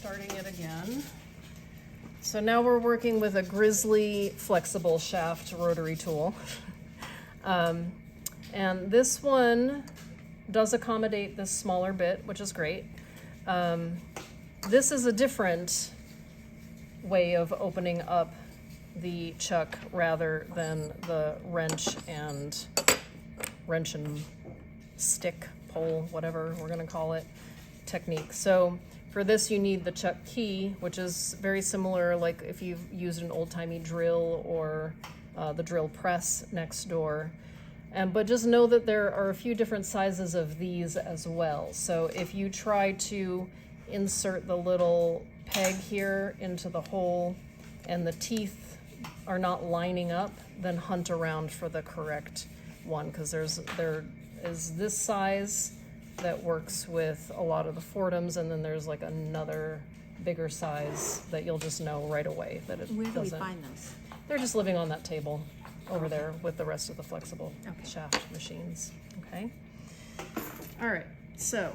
starting it again. So now we're working with a Grizzly flexible shaft rotary tool. And this one does accommodate this smaller bit, which is great. This is a different way of opening up the chuck rather than the wrench and stick, pole, whatever we're gonna call it, technique. So for this you need the chuck key, which is very similar like if you've used an old-timey drill or the drill press next door. But just know that there are a few different sizes of these as well. So if you try to insert the little peg here into the hole and the teeth are not lining up, then hunt around for the correct one, because there is this size that works with a lot of the Fordhams, and then there's like another bigger size that you'll just know right away that it doesn't. Where do we find those? They're just living on that table over there with the rest of the flexible shaft machines. Okay. All right. So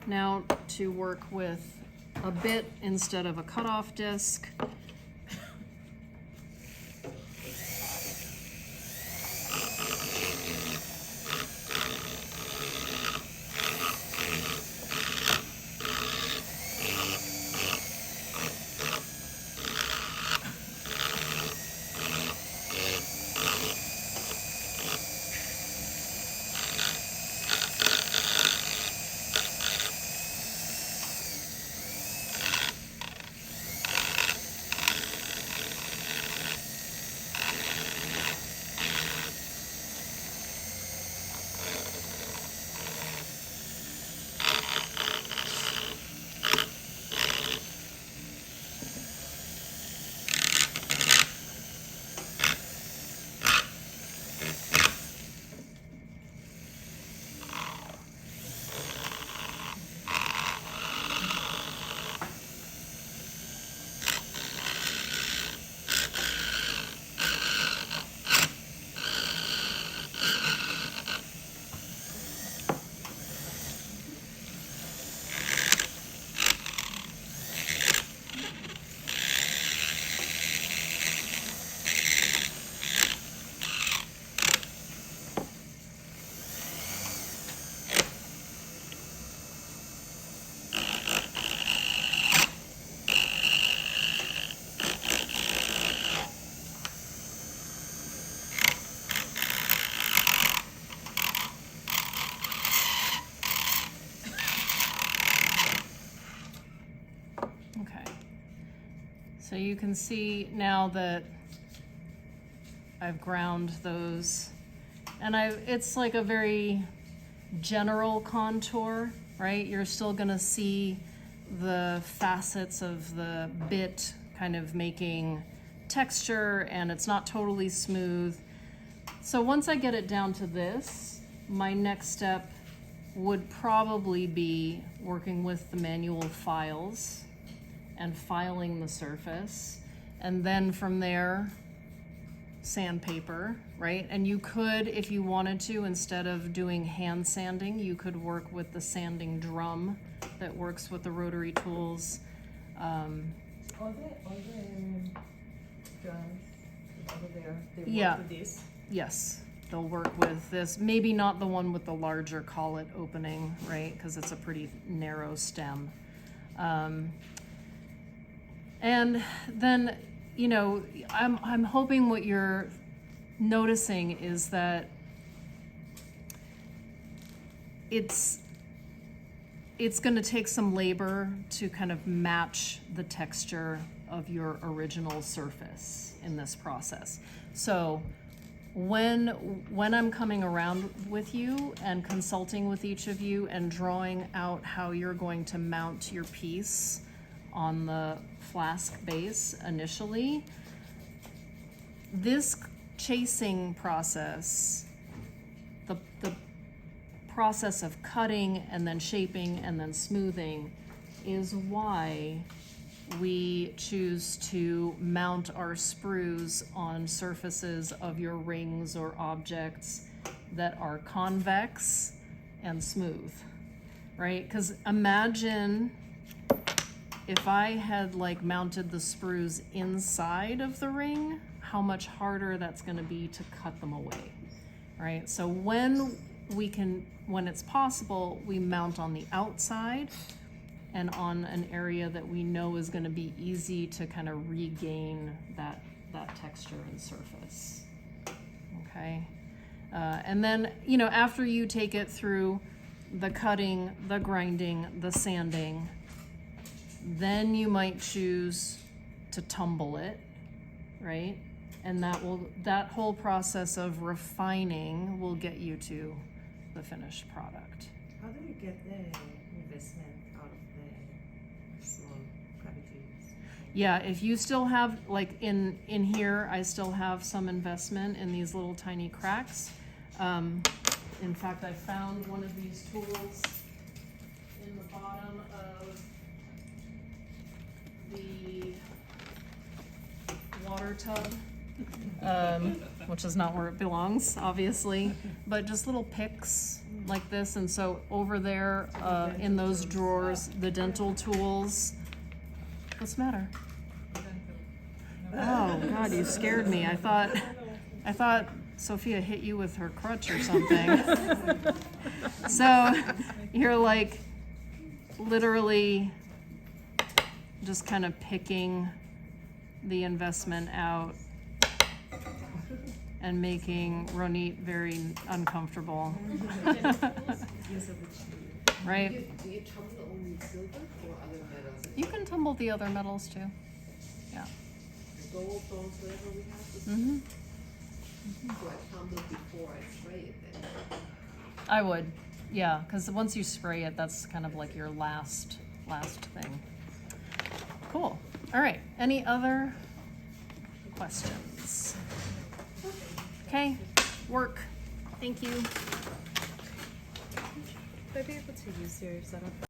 now to work with a bit instead of a cutoff disc. So you can see now that I've ground those, and it's like a very general contour, right? You're still gonna see the facets of the bit kind of making texture, and it's not totally smooth. So once I get it down to this, my next step would probably be working with the manual files and filing the surface, and then from there sandpaper, right? And you could, if you wanted to, instead of doing hand sanding, you could work with the sanding drum that works with the rotary tools. All the drums over there, they Yeah. work with this? Yes, they'll work with this. Maybe not the one with the larger collet opening, right? Because it's a pretty narrow stem. And then, you know, I'm hoping what you're noticing is that it's going to take some labor to kind of match the texture of your original surface in this process. So when I'm coming around with you and consulting with each of you and drawing out how you're going to mount your piece on the flask base initially, this chasing process, the process of cutting and then shaping and then smoothing, is why we choose to mount our sprues on surfaces of your rings or objects that are convex and smooth. right? Because imagine if I had like mounted the sprues inside of the ring, how much harder that's going to be to cut them away, right? So when it's possible, we mount on the outside and on an area that we know is going to be easy to kind of regain that texture and surface. Okay. And then, you know, after you take it through the cutting, the grinding, the sanding, then you might choose to tumble it, right? And that whole process of refining will get you to the finished product. How do you get the investment out of the small cavities? Yeah, if you still have, like in here, I still have some investment in these little tiny cracks. In fact, I found one of these tools in the bottom of the water tub, which is not where it belongs, obviously, but just little picks like this. And so over there in those drawers, the dental tools. What's the matter? Oh God, you scared me. I thought Sophia hit you with her crutch or something. So you're like literally just kind of picking the investment out and making Ronit very uncomfortable. Right? Do you tumble only silver or other metals? You can tumble the other metals too. Yeah. Gold, bronze, whatever we have. Mm-hmm. So I tumble before I spray it then. I would, yeah, because once you spray it, that's kind of like your last thing. Cool. All right. Any other questions? Okay. Work. Thank you. Would I be able to use your setup?